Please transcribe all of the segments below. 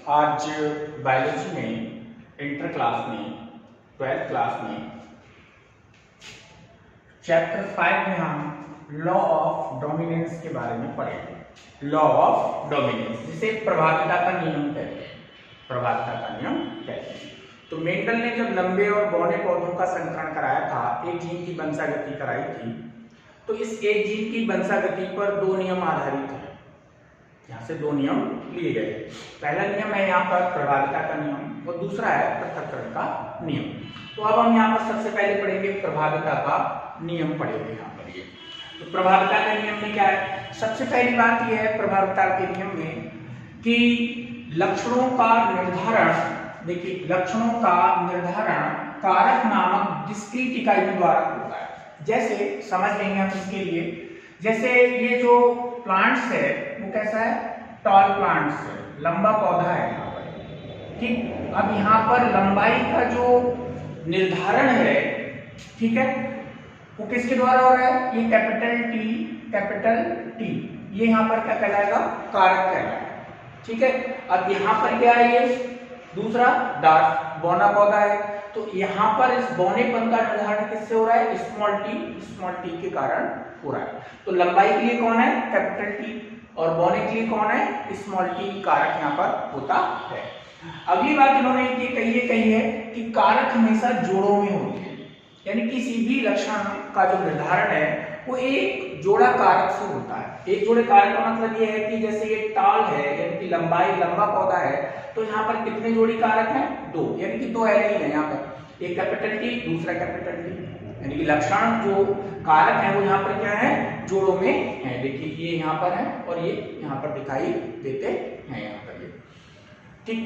आज बायोलॉजी में inter class में 12th क्लास में चैप्टर 5 में हम लॉ ऑफ डोमिनेंस के बारे में पढ़ेंगे। लॉ ऑफ डोमिनेंस जिसे प्रभाविता का नियम कहते हैं। प्रभाविता का नियम कहते हैं। तो मेंडल ने जब लंबे और बौने पौधों का संकरण कराया था, एक जीन की वंशागति कराई थी, तो इस एक जीन की वंशागति पर दो नियम आधारित है। यहाँ से दो नियम लिए गए। पहला नियम है यहाँ पर प्रभाविता का नियम और दूसरा है पृथक्करण का नियम। तो अब हम यहाँ पर सबसे पहले पढ़ेंगे प्रभाविता का नियम पढ़ेंगे यहाँ पर ये। तो प्रभाविता के नियम में क्या है? सबसे पहली बात यह है प्रभाविता के नियम में कि लक्षणों का निर्धारण, देखिए लक्षणों का निर्धारण कारक नामक डिस्क्रीट इकाइयों द्वारा होता है। जैसे समझ लेंगे हम इसके लिए, जैसे ये जो प्लांट्स है वो कैसा है? टॉल प्लांट्स है, लंबा पौधा है यहाँ पर, ठीक। अब यहाँ पर लंबाई का जो निर्धारण है, ठीक है, वो किसके द्वारा हो रहा है? ये कैपिटल टी, ये यहाँ पर क्या कहलाएगा? कारक कहलाएगा, ठीक है। अब यहाँ पर क्या है? ये दूसरा डार्क बौना पौधा है, तो यहाँ पर इस बौनेपन का निर्धारण किससे हो रहा है? स्मॉल टी के कारण हो रहा है। तो लंबाई के लिए कौन है? कैपिटल टी, और बौने के लिए कौन है? स्मॉल टी कारक यहाँ पर होता है। अगली बात इन्होंने ये कही है कि कारक हमेशा जोड़ों में होते हैं, यानी किसी भी लक्षण का जो निर्धारण है वो एक जोड़ा कारक से होता है। एक जोड़े कारक का मतलब ये है कि जैसे ये टाल है, यानी कि लंबा पौधा है, तो यहाँ पर कितने जोड़ी कारक हैं? दो, यानी कि दो एलील है यहाँ पर, एक कैपिटल टी दूसरा कैपिटल टी, यानी कि लक्षण जो कारक है वो यहाँ पर क्या है? जोड़ों में है। देखिए ये यहाँ पर है और ये यहाँ पर दिखाई देते हैं यहाँ पर ये, ठीक।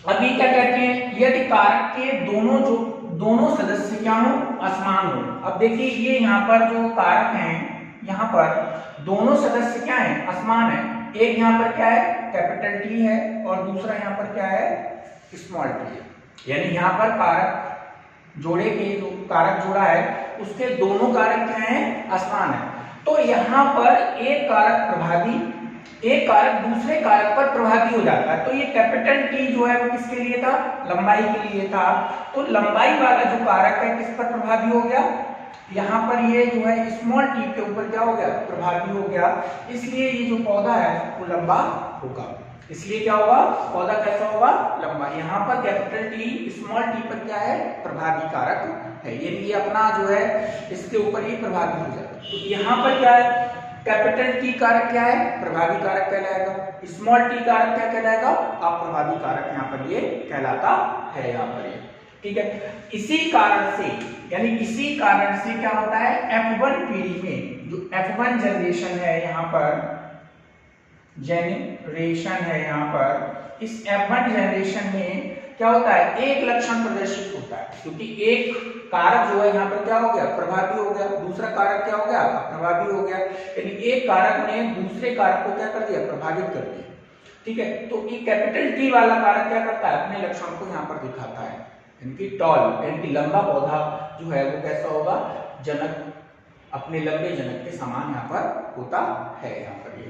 अभी क्या कहते हैं? यदि कारक के दोनों सदस्य क्या हो? असमान हो। अब देखिए ये यहाँ पर जो कारक हैं, यहाँ पर दोनों सदस्य क्या है? असमान है। एक यहाँ पर क्या है? कैपिटल टी है और दूसरा यहाँ पर क्या है? स्मॉल टी है। यानी यहाँ पर कारक जोड़े के जो कारक जोड़ा है उसके दोनों कारक क्या है? असमान है। तो यहाँ पर एक कारक दूसरे कारक पर प्रभावी हो जाता है। तो ये कैपिटल टी जो है वो किसके लिए था? लंबाई के लिए था। तो लंबाई वाला जो कारक है किस पर प्रभावी हो गया? यहाँ पर ये जो है स्मॉल टी के ऊपर क्या हो गया? प्रभावी हो गया। इसलिए ये जो पौधा है वो लंबा होगा। इसलिए क्या होगा? पौधा कैसा होगा? लंबा। यहाँ पर कैपिटल टी स्मॉल टी पर क्या है? प्रभावी कारक है। ये अपना जो है इसके ऊपर ये प्रभावी हो जाएगा। तो यहाँ पर क्या है? कैपिटल टी कारक क्या है? प्रभावी कारक कहलाएगा। स्मॉल टी कारक क्या कहलाएगा? अप्रभावी कारक यहाँ पर ये कहलाता है यहाँ पर ये, ठीक है। इसी कारण से क्या होता है? F1 पीढ़ी में जो F1 जनरेशन है यहाँ पर, इस F1 जनरेशन में क्या होता है? एक लक्षण प्रदर्शित होता है, क्योंकि एक कारक जो है यहाँ पर क्या हो गया? प्रभावी हो गया, दूसरा कारक क्या हो गया? अप्रभावी हो गया। यानी एक कारक ने दूसरे कारक को क्या कर दिया? प्रभावित कर दिया, ठीक है। तो ये कैपिटल टी वाला कारक क्या करता है? अपने लक्षण को यहाँ पर दिखाता है, यानी कि टॉल, यानी कि लंबा पौधा जो है वो कैसा होगा? जनक, अपने लंबे जनक के समान यहाँ पर होता है यहाँ पर ये,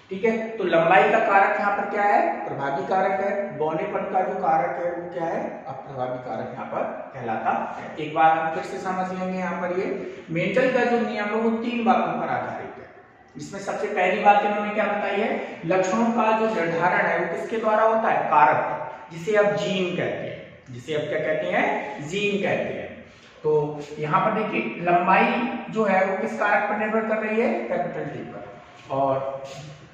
ठीक है। तो लंबाई का कारक यहाँ पर क्या है? प्रभावी कारक है। बौनेपन का जो कारक है वो क्या है? अप्रभावी कारक यहाँ पर कहलाता है। एक बार हम फिर से समझ लेंगे यहाँ पर ये मेंडल का जो नियम है वो 3 बातों पर आधारित है। इसमें सबसे पहली बात इन्होंने क्या बताई है? लक्षणों का जो निर्धारण है वो किसके द्वारा होता है? कारक, जिसे आप जीन कहते हैं, जिसे आप क्या कहते हैं? जीन कहते हैं। तो यहाँ पर देखिए लंबाई जो है वो किस कारक पर निर्भर कर रही है? कैपिटल टी पर। और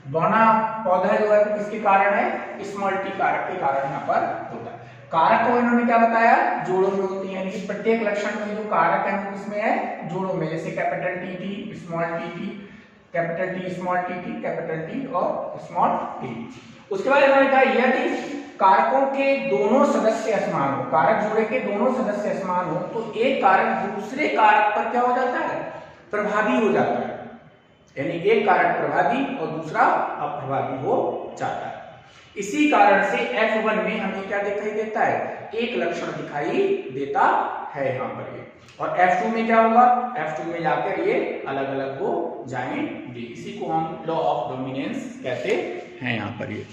बौना पौधा जो है वो किसके कारण है? स्मॉल टी कारक के कारण यहाँ पर होता है। कारक को इन्होंने क्या बताया? जोड़ों में होती है, यानी कि प्रत्येक लक्षण में जो कारक है वो किसमें है? जोड़ों में। जैसे capital T small T, capital T small T, capital T और स्मॉल टी। उसके बाद इन्होंने कहा यदि कारकों के दोनों सदस्य असमान हो, कारक जोड़े के दोनों सदस्य असमान हो, तो एक कारक दूसरे कारक पर क्या हो जाता है? प्रभावी हो जाता है। यानी एक कारक प्रभावी और दूसरा अप्रभावी हो जाता है। इसी कारण से F1 में हमें क्या दिखाई देता है? एक लक्षण दिखाई देता है यहाँ पर ये। और F2 में क्या होगा? F2 में जाकर ये अलग अलग हो जाएंगे। इसी को हम लॉ ऑफ डोमिनेंस कहते हैं यहाँ पर ये।